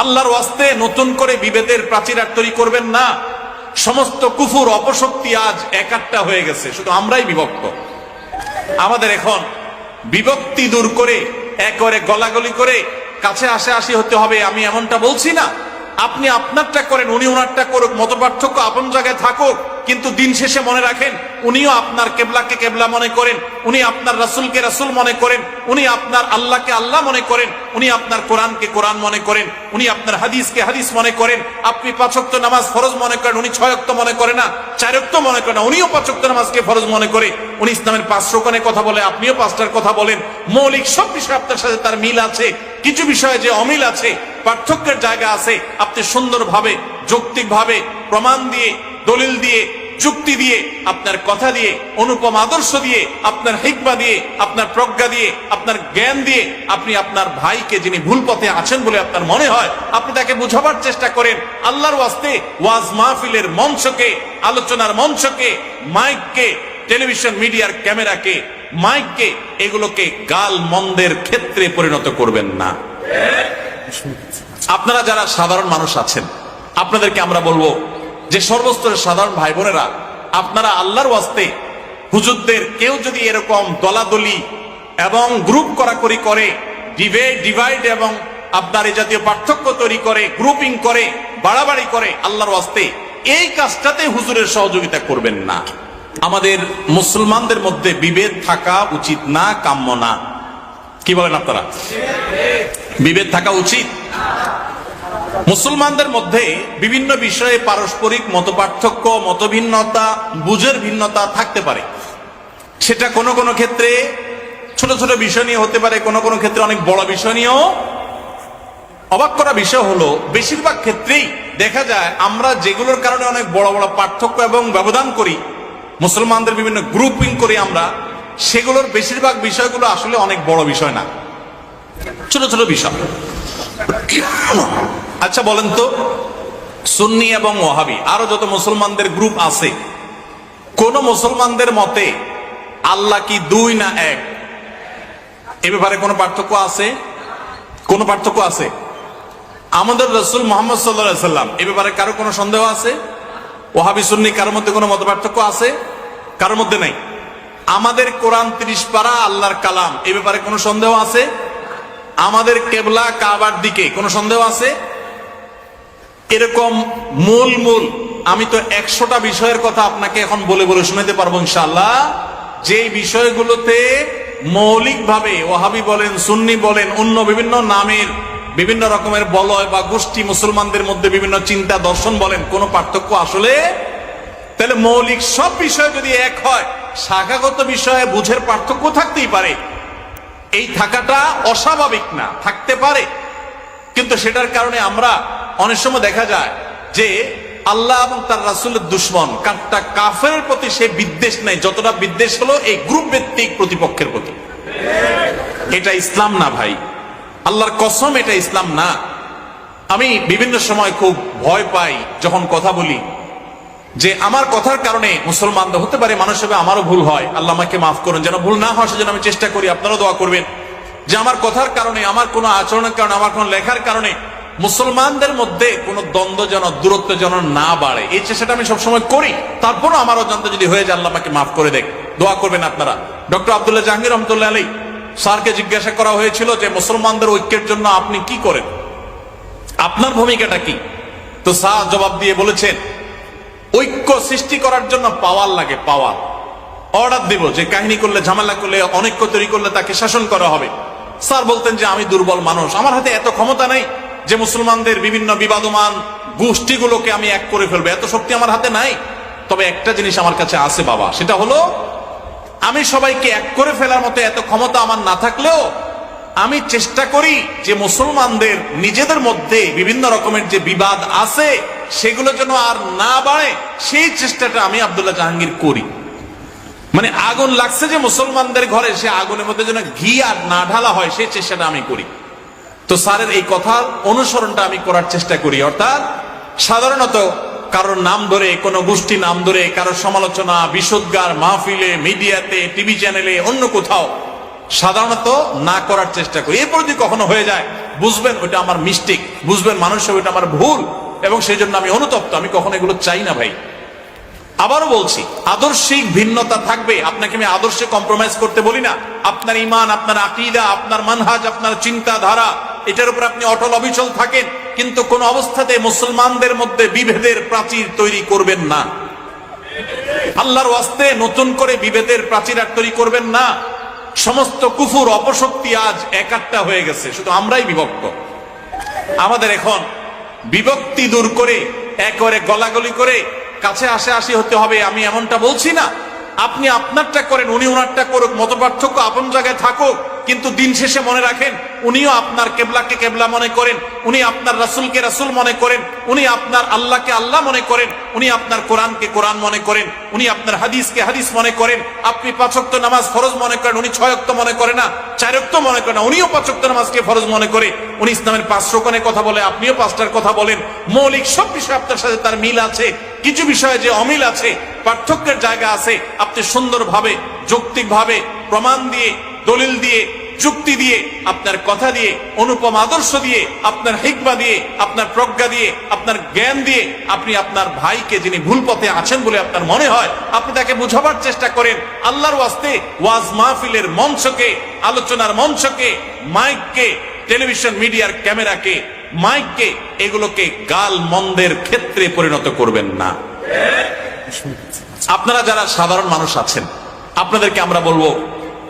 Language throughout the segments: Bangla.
আল্লাহর ওয়াস্তে নতুন করে বিভেদের প্রাচীর তৈরি করবেন না। সমস্ত কুফুর অপশক্তি আজ একাট্টা হয়ে গেছে, শুধু আমরাই বিভক্ত। আমাদের এখন বিভক্তি দূর করে একবারে গলাগলি করে কাছে আসি হতে হবে, আমি এমনটা বলছি না। আপনি আপনারটা করেন, উনি ওনারটা করুক, মত পার্থক্য আপন জায়গায় থাকুক, কিন্তু দিন শেষে মনে রাখেন উনিও আপনার কেবলাকে কেবলা মনে করেন, উনি আপনার রাসূলকে রাসূল মনে করেন, উনি আপনার আল্লাহকে আল্লাহ মনে করেন, উনি আপনার কোরআনকে কোরআন মনে করেন, উনি আপনার হাদিসকে হাদিস মনে করেন। আপনি 5 ওয়াক্ত নামাজ ফরজ মনে করেন, উনি 6 ওয়াক্ত মনে করে না, 4 ওয়াক্ত মনে করে না, উনিও 5 ওয়াক্ত নামাজকে ফরজ মনে করে। উনি ইসলামের 5 রোকনের কথা বলে, আপনিও 5টার কথা বলেন। মৌলিক সব বিষয় আপনার সাথে তার মিল আছে, কিছু বিষয়ে যে অমিল আছে, পার্থক্যের জায়গা আছে, আপনি সুন্দরভাবে যৌক্তিকভাবে প্রমাণ দিয়ে, দলিল দিয়ে, যুক্তি দিয়ে, আপনার কথা দিয়ে, অনুপম আদর্শ দিয়ে, আপনার হিকমা দিয়ে, আপনার প্রজ্ঞা দিয়ে, আপনার জ্ঞান দিয়ে আপনি আপনার ভাইকে, যিনি ভুল পথে আছেন বলে আপনার মনে হয়, আপনি তাকে বুঝাবার চেষ্টা করেন। আল্লাহর ওয়াস্তে ওয়াজ মাহফিলের মঞ্চকে, আলোচনার মঞ্চকে, মাইককে, টেলিভিশন মিডিয়ার ক্যামেরাকে, মাইককে, এগুলোকে গাল মন্দের ক্ষেত্রে পরিণত করবেন না। আপনারা যারা সাধারণ মানুষ আছেন, আপনাদেরকে আমরা বলবো যে সর্বস্তরের সাধারণ ভাই বোনেরা, আপনারা আল্লাহর ওয়াস্তে হুজুরদের কেউ যদি এরকম দলাদলি এবং গ্রুপ করাকরি করে, ডিভাইড এবং আপনার এই জাতীয় পার্থক্য তৈরি করে, গ্রুপিং করে, বাড়াবাড়ি করে, আল্লাহর ওয়াস্তে এই কাজটাতে হুজুরের সহযোগিতা করবেন না। আমাদের মুসলমানদের মধ্যে বিভেদ থাকা উচিত না, কাম্য না। কি বলেন আপনারা? বিভেদ থাকা উচিত। মুসলমানদের মধ্যে বিভিন্ন বিষয়ে পারস্পরিক মতপার্থক্য, মতভিন্নতা, বুঝের ভিন্নতা থাকতে পারে। সেটা কোনো কোনো ক্ষেত্রে ছোট ছোট বিষয় নিয়ে হতে পারে, কোনো কোনো ক্ষেত্রে অনেক বড় বিষয় নিয়েও। অবাক করা বিষয় হলো, বেশিরভাগ ক্ষেত্রেই দেখা যায় আমরা যেগুলোর কারণে অনেক বড় বড় পার্থক্য এবং ব্যবধান করি, মুসলমানদের বিভিন্ন গ্রুপিং করি আমরা, সেগুলোর বেশিরভাগ বিষয়গুলো আসলে অনেক বড় বিষয় না, ছোট ছোট বিষয়। আচ্ছা বলেন তো, সুন্নি এবং ওয়াহাবি আরো যত মুসলমানদের গ্রুপ আছে, কোন মুসলমানদের মতে আল্লাহ কি 2 না 1? এ ব্যাপারে কোনো পার্থক্য আছে? কোন পার্থক্য আছে? আমাদের রাসূল মুহাম্মদ সাল্লাল্লাহু আলাইহি সাল্লাম, এ ব্যাপারে কারো কোনো সন্দেহ আছে? ওয়াহাবি সুন্নি কারোর মধ্যে কোনো মত পার্থক্য আছে? কারোর মধ্যে নাই। আমাদের কোরআন 30 পারা আল্লাহর কালাম, এ ব্যাপারে কোনো সন্দেহ আছে? আমাদের কেবলা কাবার দিকে কোনো সন্দেহ আছে? এরকম মূল আমি তো 100টা বিষয়ের কথা আপনাকে এখন বলে বলে শোনাতে পারবো ইনশাআল্লাহ, যে বিষয়গুলোতে মৌলিকভাবে ওয়াহাবি বলেন, সুন্নি বলেন, অন্য বিভিন্ন নামের বিভিন্ন রকমের বলয় বা গোষ্ঠী মুসলমানদের মধ্যে বিভিন্ন চিন্তা দর্শন বলেন, কোনো পার্থক্য আসলে। তাহলে মৌলিক সব বিষয় যদি এক হয়, শাখাগত বিষয়ে বুঝের পার্থক্য থাকতেই পারে। এই থাকাটা অস্বাভাবিক না, থাকতে পারে। কিন্তু সেটার কারণে আমরা অনেক সময় দেখা যায় যে আল্লাহ এবং তার রাসূলের দুশমন কাটটা কাফেরের প্রতি সে বিদ্বেষ নাই, যতটা বিদ্বেষ হলো এই গ্রুপ ভিত্তিক প্রতিপক্ষের প্রতি। এটা ইসলাম না ভাই, আল্লাহর কসম, এটা ইসলাম না। আমি বিভিন্ন সময় খুব ভয় পাই যখন কথা বলি, যে আমার কথার কারণে মুসলমানদের হতে পারে, মানুষ হিসেবে আমারও ভুল হয়, আল্লাহ আমাকে মাফ করুন, যেন ভুল না হয় সেজন্য আমি চেষ্টা করি। আপনারাও দোয়া করবেন যে আমার কথার কারণে, আমার কোনো আচরণের কারণে, আমার কোনো লেখার কারণে মুসলমানদের মধ্যে কোনো দ্বন্দ্ব যেন, দূরত্ব যেন না বাড়ে, এই চেষ্টাটা আমি সবসময় করি। তারপরও আমার অজান্তে যদি হয়ে যায়, আল্লাহ আমাকে মাফ করে দেখ, দোয়া করবেন আপনারা। ডক্টর আব্দুল্লাহ জাহাঙ্গীর রহমতুল্লাহ আলাইহি স্যারকে জিজ্ঞাসা করা হয়েছিল যে মুসলমানদের ঐক্যের জন্য আপনি কি করেন, আপনার ভূমিকাটা কি? তো স্যার জবাব দিয়ে বলেছেন, ঐক্য সৃষ্টি করার জন্য পাওয়ার লাগে, পাওয়ার। অর্ডার দিব যে কাহিনী করলে, ঝামেলা করলে, অনৈক্য তৈরি করলে তাকে শাসন করা হবে। স্যার বলতেন যে আমি দুর্বল মানুষ, আমার হাতে এত ক্ষমতা নেই যে মুসলমানদের বিভিন্ন বিবাদমান গোষ্ঠীগুলোকে আমি এক করে ফেলবো, এত শক্তি আমার হাতে নাই। তবে একটা জিনিস আমার কাছে আছে বাবা, সেটা হলো আমি সবাইকে এক করে ফেলার মতো এত ক্ষমতা আমার না থাকলেও আমি চেষ্টা করি যে মুসলমানদের নিজেদের মধ্যে বিভিন্ন রকমের যে বিবাদ আছে সেগুলো যেন আর না বাড়ে, সেই চেষ্টাটা আমি আব্দুল্লাহ জাহাঙ্গীর করি। মানে আগুন লাগছে যে মুসলমানদের ঘরে, সে আগুনের মধ্যে যেন ঘি আর না ঢালা হয়, সেই চেষ্টাটা আমি করি। তো স্যারের এই কথার অনুসরণটা আমি করার চেষ্টা করি। অর্থাৎ সাধারণত কারোর নাম ধরে, কোনো গোষ্ঠী নাম ধরে কারোর সমালোচনা, বিশুদ্গার, মাহফিলে, মিডিয়াতে, টিভি চ্যানেলে, অন্য কোথাও সাধারণত না করার চেষ্টা করি। এরপর যদি কখনো হয়ে যায় বুঝবেন ওইটা আমার মিস্টেক, বুঝবেন মানুষ ওইটা আমার ভুল, এবং সেই জন্য আমি অনুতপ্ত। আমি কখনো এগুলো চাই না ভাই। আবারও বলছি, আদর্শিক ভিন্নতা থাকবে, আপনাকে আমি আদর্শে কম্প্রোমাইজ করতে বলি না। আপনার ঈমান, আপনার আকীদা, আপনার মানহাজ, আপনার চিন্তাধারা, এটার উপর আপনি অটল অবিচল থাকেন, কিন্তু কোন অবস্থাতে মুসলমানদের মধ্যে বিভেদের প্রাচীর তৈরি করবেন না। আল্লাহর ওয়াস্তে নতুন করে বিভেদের প্রাচীর আর তৈরি করবেন না। সমস্ত কুফুর অপশক্তি আজ একাট্টা হয়ে গেছে, শুধু আমরাই বিভক্ত। আমাদের এখন বিভক্তি দূর করে একেবারে গলাগলি করে কাছে আসি হতে হবে, আমি এমনটা বলছি না। আপনি আপনারটা করেন, উনি ওনারটা করুক, মত পার্থক্য আপন জায়গায় থাকুক, কিন্তু দিন শেষে মনে রাখেন উনিও আপনার কেবলাকে কেবলা মনে করেন, উনি আপনার রাসূলকে রাসূল মনে করেন, উনি আপনার আল্লাহকে আল্লাহ মনে করেন, উনি আপনার কোরআনকে কোরআন মনে করেন, উনি আপনার হাদিসকে হাদিস মনে করেন। আপনি 5 ওয়াক্ত নামাজ ফরজ মনে করেন, উনি 6 ওয়াক্ত মনে করে না, 4 ওয়াক্ত মনে করে না, উনিও 5 ওয়াক্ত নামাজকে ফরজ মনে করে। উনি ইসলামের 5 রকমের কথা বলে, আপনিও 5টার কথা বলেন। মৌলিক সব বিষয় আপনার সাথে তার মিল আছে, কিছু বিষয়ে যে অমিল আছে, পার্থক্যের জায়গা আছে, আপনি সুন্দরভাবে যৌক্তিকভাবে প্রমাণ দিয়ে, দলিল দিয়ে, যুক্তি দিয়ে, আপনার কথা দিয়ে, অনুপম আদর্শ দিয়ে, আপনার হিকমা দিয়ে, আপনার প্রজ্ঞা দিয়ে, আপনার জ্ঞান দিয়ে আপনি আপনার ভাইকে, যিনি ভুল পথে আছেন বলে আপনার মনে হয়, আপনি তাকে বোঝাবার চেষ্টা করেন। আল্লাহর ওয়াস্তে ওয়াজ মাহফিলের মঞ্চকে, আলোচনার মঞ্চকে, মাইককে, টেলিভিশন মিডিয়ার ক্যামেরাকে, মাইককে, এগুলোকে গাল মন্দের ক্ষেত্রে পরিণত করবেন না। আপনারা যারা সাধারণ মানুষ আছেন, আপনাদেরকে আমরা বলবো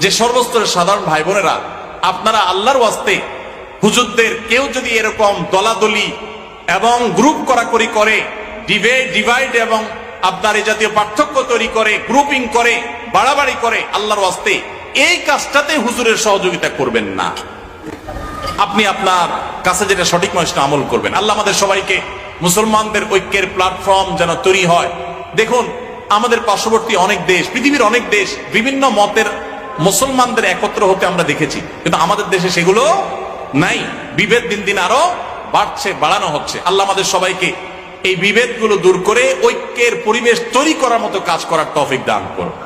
যে সর্বস্তরের সাধারণ ভাই বোনেরা, আপনারা আল্লাহর ওয়াস্তে হুজুরদের কেউ যদি এরকম দলাদলি এবং গ্রুপ করাকরি করে, ডিভাইড এবং আপনার এই জাতীয় পার্থক্য তৈরি করে, গ্রুপিং করে, বাড়াবাড়ি করে, আল্লাহর ওয়াস্তে এই কাজটাতে হুজুরের সহযোগিতা করবেন না। আপনি আপনার কাছে যেটা সঠিক মনে সেটা আমল করবেন। আল্লাহ আমাদের সবাইকে মুসলমানদের ঐক্যের প্ল্যাটফর্ম যেন তৈরি হয়। দেখুন, আমাদের পার্শ্ববর্তী অনেক দেশ, পৃথিবীর অনেক দেশ, বিভিন্ন মতের মুসলমানদের একত্র হতে আমরা দেখেছি, কিন্তু আমাদের দেশে সেগুলো নাই। বিভেদ দিন দিন আরো বাড়ছে, বাড়ানো হচ্ছে। আল্লাহ আমাদের সবাইকে এই বিভেদগুলো দূর করে ঐক্যের পরিবেশ তৈরি করার মতো কাজ করার তৌফিক দান করুন।